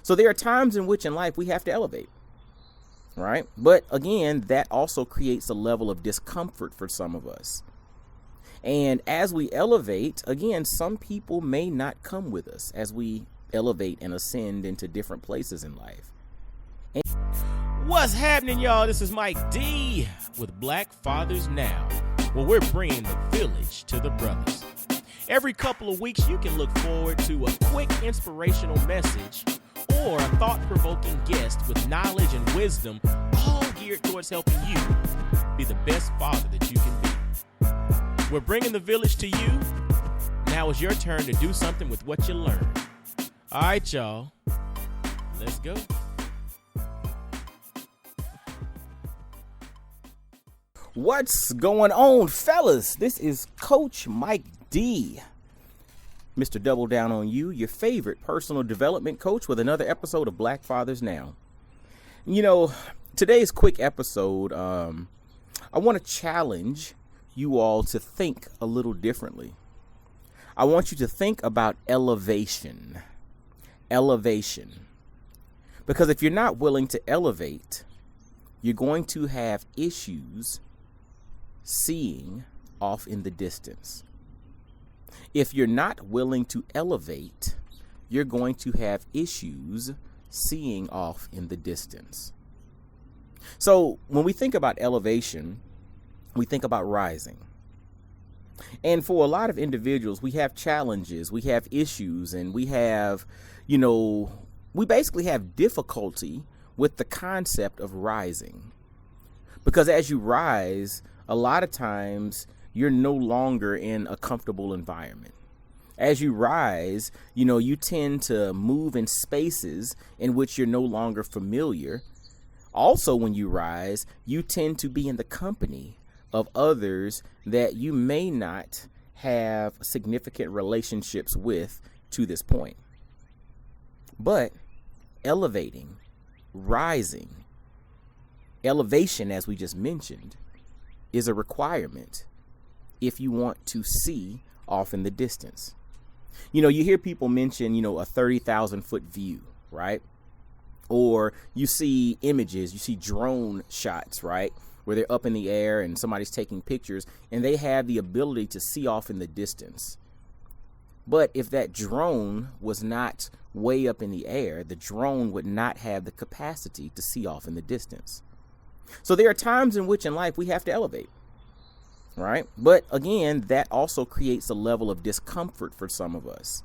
So there are times in which in life we have to elevate, right? But again, that also creates a level of discomfort for some of us. And as we elevate, again, some people may not come with us as we elevate and ascend into different places in life. What's happening, y'all? This is Mike D with Black Fathers Now, where we're bringing the village to the brothers. Every couple of weeks, you can look forward to a quick inspirational message or a thought-provoking guest with knowledge and wisdom, all geared towards helping you be the best father that you can be. We're bringing the village to you. Now it's your turn to do something with what you learned. All right, y'all. Let's go. What's going on, fellas? This is Coach Mike D, Mr. Double Down on You, your favorite personal development coach, with another episode of Black Fathers Now. You know, today's quick episode, I want to challenge you all to think a little differently. I want you to think about elevation. Because if you're not willing to elevate, you're going to have issues seeing off in the distance. If you're not willing to elevate, you're going to have issues seeing off in the distance. So when we think about elevation, we think about rising. And for a lot of individuals, we have challenges, we have issues, and we have, we basically have difficulty with the concept of rising. Because as you rise, a lot of times you're no longer in a comfortable environment. As you rise, you tend to move in spaces in which you're no longer familiar. Also, when you rise, you tend to be in the company of others that you may not have significant relationships with to this point. But elevating, rising, elevation, as we just mentioned, is a requirement if you want to see off in the distance. You hear people mention, a 30,000 foot view, right? Or you see images, you see drone shots, right? Where they're up in the air and somebody's taking pictures and they have the ability to see off in the distance. But if that drone was not way up in the air, the drone would not have the capacity to see off in the distance. So there are times in which in life we have to elevate, right? But again, that also creates a level of discomfort for some of us.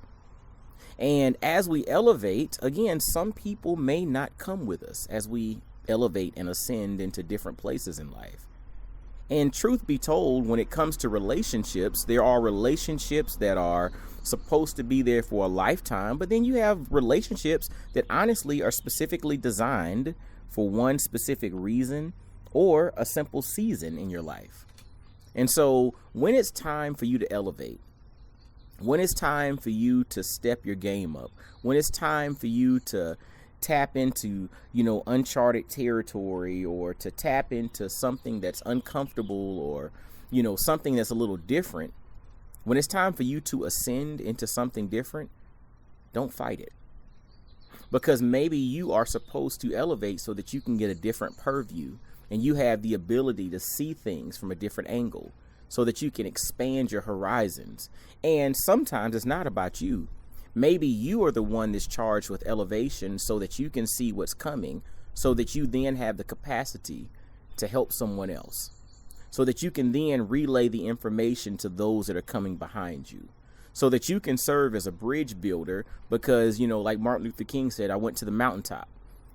And as we elevate, again, some people may not come with us as we elevate and ascend into different places in life. And truth be told, when it comes to relationships, there are relationships that are supposed to be there for a lifetime, but then you have relationships that honestly are specifically designed for one specific reason or a simple season in your life. And so when it's time for you to elevate, when it's time for you to step your game up, when it's time for you to tap into, uncharted territory, or to tap into something that's uncomfortable, or, something that's a little different, when it's time for you to ascend into something different, don't fight it. Because maybe you are supposed to elevate so that you can get a different purview and you have the ability to see things from a different angle so that you can expand your horizons. And sometimes it's not about you. Maybe you are the one that's charged with elevation so that you can see what's coming, so that you then have the capacity to help someone else, so that you can then relay the information to those that are coming behind you, so that you can serve as a bridge builder. Because, like Martin Luther King said, I went to the mountaintop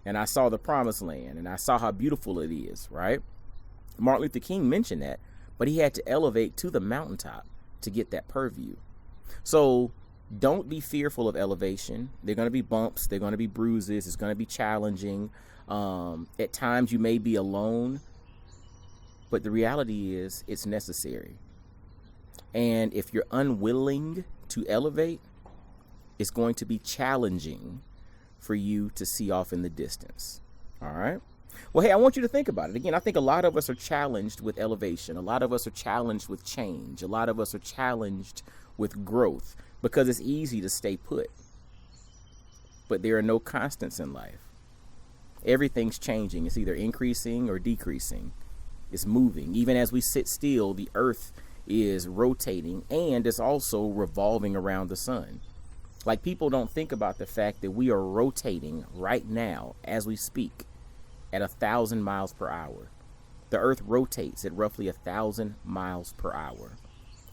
and I saw the promised land and I saw how beautiful it is, right? Martin Luther King mentioned that, but he had to elevate to the mountaintop to get that purview. So don't be fearful of elevation. There are going to be bumps. There are going to be bruises. It's going to be challenging. At times you may be alone, but the reality is it's necessary. And if you're unwilling to elevate, it's going to be challenging for you to see off in the distance. All right. Well, hey, I want you to think about it. Again, I think a lot of us are challenged with elevation. A lot of us are challenged with change. A lot of us are challenged with growth because it's easy to stay put. but there are no constants in life. Everything's changing. It's either increasing or decreasing. It's moving. Even as we sit still, the earth is rotating, and it's also revolving around the sun. Like, people don't think about the fact that we are rotating right now as we speak at 1,000 miles per hour. The earth rotates at roughly 1,000 miles per hour,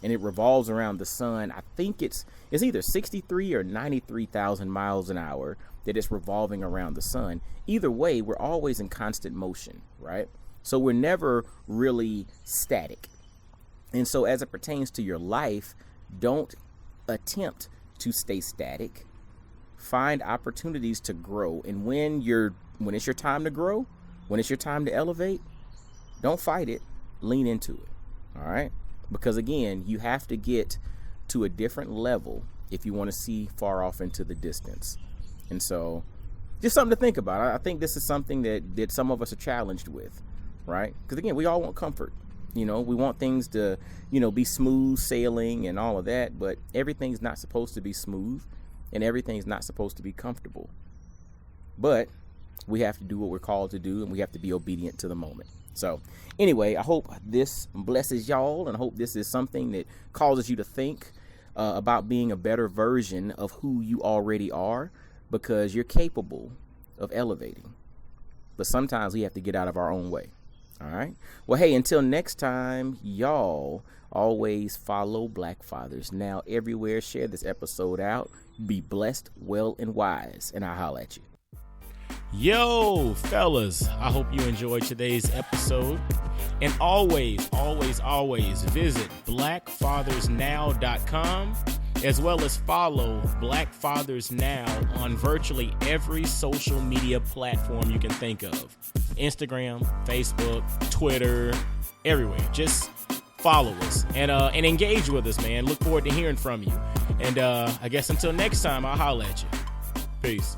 and it revolves around the sun. I think it's either 63 or 93,000 miles an hour that it's revolving around the sun. Either way, we're always in constant motion, right? So we're never really static. And so as it pertains to your life, don't attempt to stay static. Find opportunities to grow. And when it's your time to grow, when it's your time to elevate, don't fight it. Lean into it. All right? Because again, you have to get to a different level if you want to see far off into the distance. And so just something to think about. I think this is something that some of us are challenged with, right? Because again, we all want comfort. We want things to, be smooth sailing and all of that, but everything's not supposed to be smooth and everything's not supposed to be comfortable. But we have to do what we're called to do, and we have to be obedient to the moment. So anyway, I hope this blesses y'all, and I hope this is something that causes you to think about being a better version of who you already are, because you're capable of elevating. But sometimes we have to get out of our own way. All right. Well, hey, until next time, y'all always follow Black Fathers Now everywhere. Share this episode out. Be blessed, well, and wise. And I'll holler at you. Yo, fellas, I hope you enjoyed today's episode. And always visit blackfathersnow.com, as well as follow Black Fathers Now on virtually every social media platform you can think of. Instagram, Facebook, Twitter, everywhere. Just follow us and engage with us, man. Look forward to hearing from you. And I guess until next time, I'll holler at you. Peace.